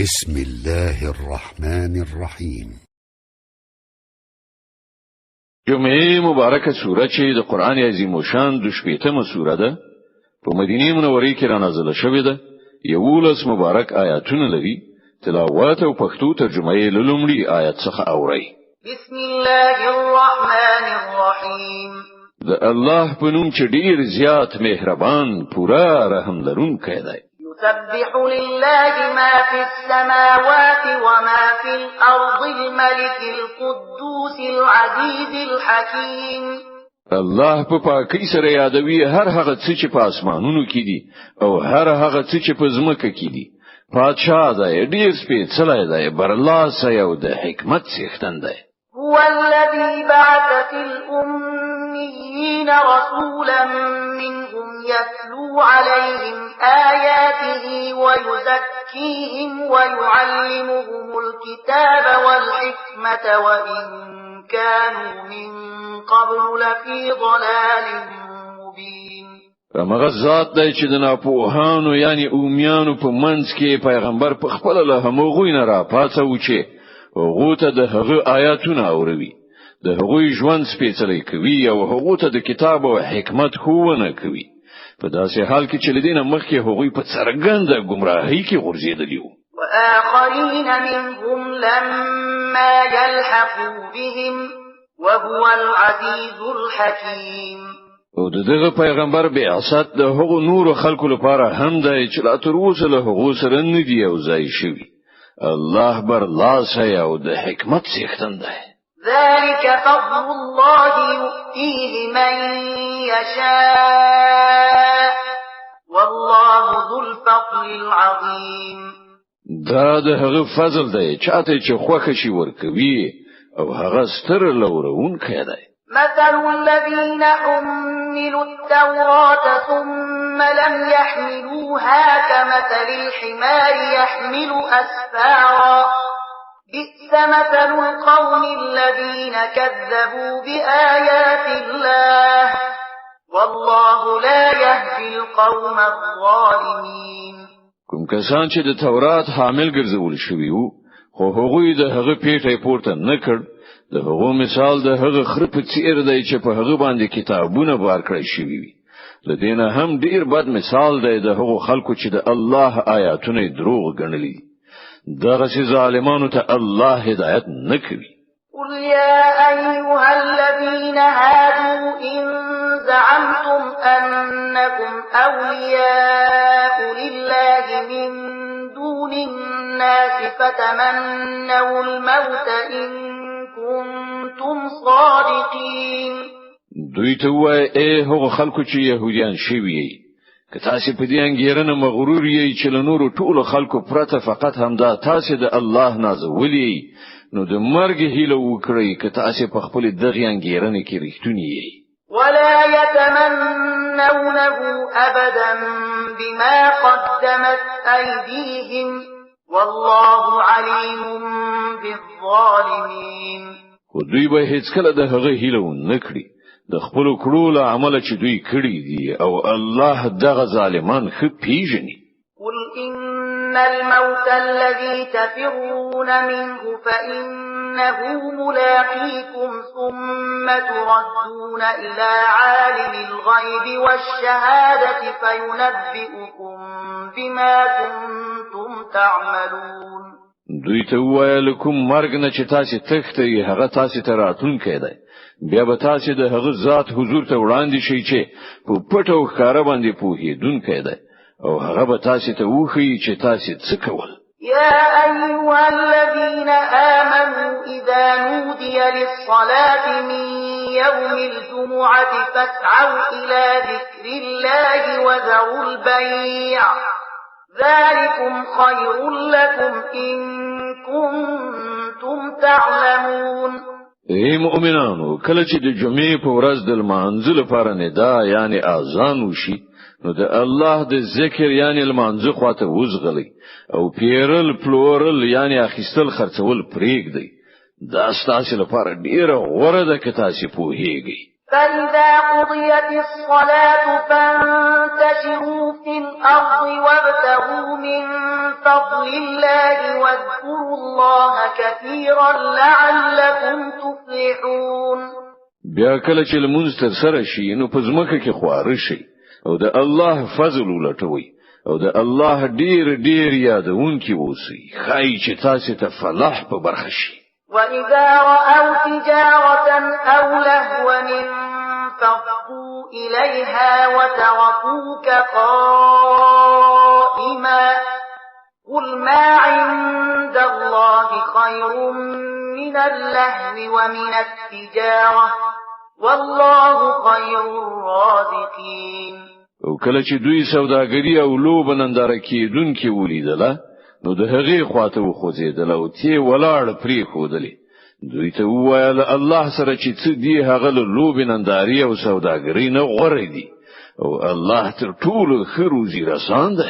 بسم الله الرحمن الرحيم. جمعه مبارکه سوره چې د قران عظیم شان د شپږمه سوره ده په مدینه منوره کې را نازله شوې ده. یولس مبارک آیاتونه لري. تلاوت او پښتو ترجمه یې لومړی آیت څخه اورئ. بسم الله الرحمن الرحیم. د الله په نوم چې ډیر زیات مهربان پورا رحم لرونکی دی. يسبح لله ما في السماوات وما في الأرض الملك القدوس العزيز الحكيم. الله په پاکۍ سره یادوي هر هغه څه چې په اسمانونو کې دي او هر هغه څه چې په ځمکه کې دي. پادشاه دی، ډیر سپېڅلی دی، برلاسی او د حکمت څښتن دی. هو الذي بعث في الأميين رسولا منهم يتلو عليهم آياته ويزكيهم ويعلمهم الكتاب والحكمة وإن كانوا من قبل لفي ضلال مبين. هغه ذات دی چې د ناپوهانو یعنی اومیانو په منځ کې پیغمبر په خپل له همغوی نه را پاتو چې هغه ته د هغه آیاتونه اوروي، د هغوی ژوند سپېڅلی کوي او هغه ته د کتاب او حکمت ښوونه کوي. په داسې حال کې چې لدینه مخکې هغوی په څرګنده گمراهۍ کې غورځېدلی وو. وآخرين منهم لما يلحقوا بهم وهو العزيز الحكيم. او دغه پیغمبر بعثت د هغو نور خلکو لپاره هم دی چې لا تر اوسه له هغو سره نه دی او ځای شوی. الله برلاسی او د حکمت څښتن دی. ذلك فضل الله يؤتيه من يشاء والله ذو الفضل العظيم. دا د هغه فضل دی چاته چې خوښ شي ورکوي او هغه ستر لورونکی دی. مثل الذين حملوا التوراة ثم لم يحملوها كمثل الحمار يحمل أسفارا بئس مثل القوم الذين كذبوا بآيات الله والله لا يهدي القوم الظالمين. کوم کسان چې د تورات حامل ګرځول شوي وو خو هغوی د هغه پیټه پورته نه کړ، د هغو مثال د هغه خر په څیر دی چې په هغه باندې کتابونه بار کړی شوي وي. لدینه هم ډیر بد مثال دی د هغو خلکو چې د الله آیاتونه دروغ ګڼلي. دغه چې ظالمانو ته الله هدایت نه کوي. قل يا أيها الذين هادوا إن زعمتم أنكم أولياء لله من دون الناس فتمنوا الموت إن كنتم صادقين. دوی ته وای ای هغه خلکو چې يهوديان شوي که تاسو په دې انګیرنه مغرور یې چې له نورو ټولو خلکو پرته فقط همدا تاسو د الله نازولي نو د مرګ هیله وکړئ که تاسو په خپل دغه انګیرنه کې رښتونی یې. ولا يتمنونه أبدا بما قدمت أيديهم والله عليم بالظالمين. خو دوی به هیڅ کله د هغه هیله نه کړی د خپل کړو له عمله چې دوی کړی دي او الله دغه ظالمان خو پیژني. قل إن الموت الذي تفرون منه فإنه ملاقيكم ثم تردون إلى عالم الغيب والشهادة فينبئكم بما كنتم تعملون. دوی ته ویل کوم مرګ نه چې تاسو تخته هغه تاسو ته راتلونکی دی، بیا به تاسو د هغه ذات حضور ته وړاندې شئ چې په پټو ښکارا باندې پوهیدونکی دی او هغه به تاسو ته وښیي چې تاسو څه کول. يا أيها الذين آمنوا إذا نودي للصلاة من يوم الجمعة فاسعوا إلى ذكر الله وذروا البيع ذلكم خير لكم إن كنتم تعلمون. ای مؤمنانو کله چې د جمعې په ورځ د لمانځه لپاره ندا یعنی اذان وشي نو د الله د ذکر یعنی لمانځه خواته وزغلی او پیرل پلورل یعنی اخیستل خرڅول پرېږدي. دا ستاسو لپاره ډیره غوړه ده که تاسو پوهیږئ. فإذا قضيت الصلاة فانتشروا في الأرض وابتغوا من فضل الله واذكروا الله كثيرا لعلكم تفلحون. بیا کله چې لمونځ تر سره شي نو په ځمکه کې خواره شي او د الله فضل ولټوي او د الله ډیر ډیر یادونکي اوسئ خای چې تاسو ته فلاح په برخه شي. وإذا رأوا تجارة أو لهوا انفضوا إليها وتركوك قائما قل ما عند الله خير من اللهو ومن التجارة والله خير الرازقين. او کله چې دوی سوداګری او لوب ننداره کیدونکي ولیدله نو د هغې خواته وخوځیدل او تی ولاړ پری خودلې دوی ته وویل الله سره چې څه دی هغه لوب ننداري او سوداګری نه غوړې دي او الله تر ټولو ښه روزي رسان ده.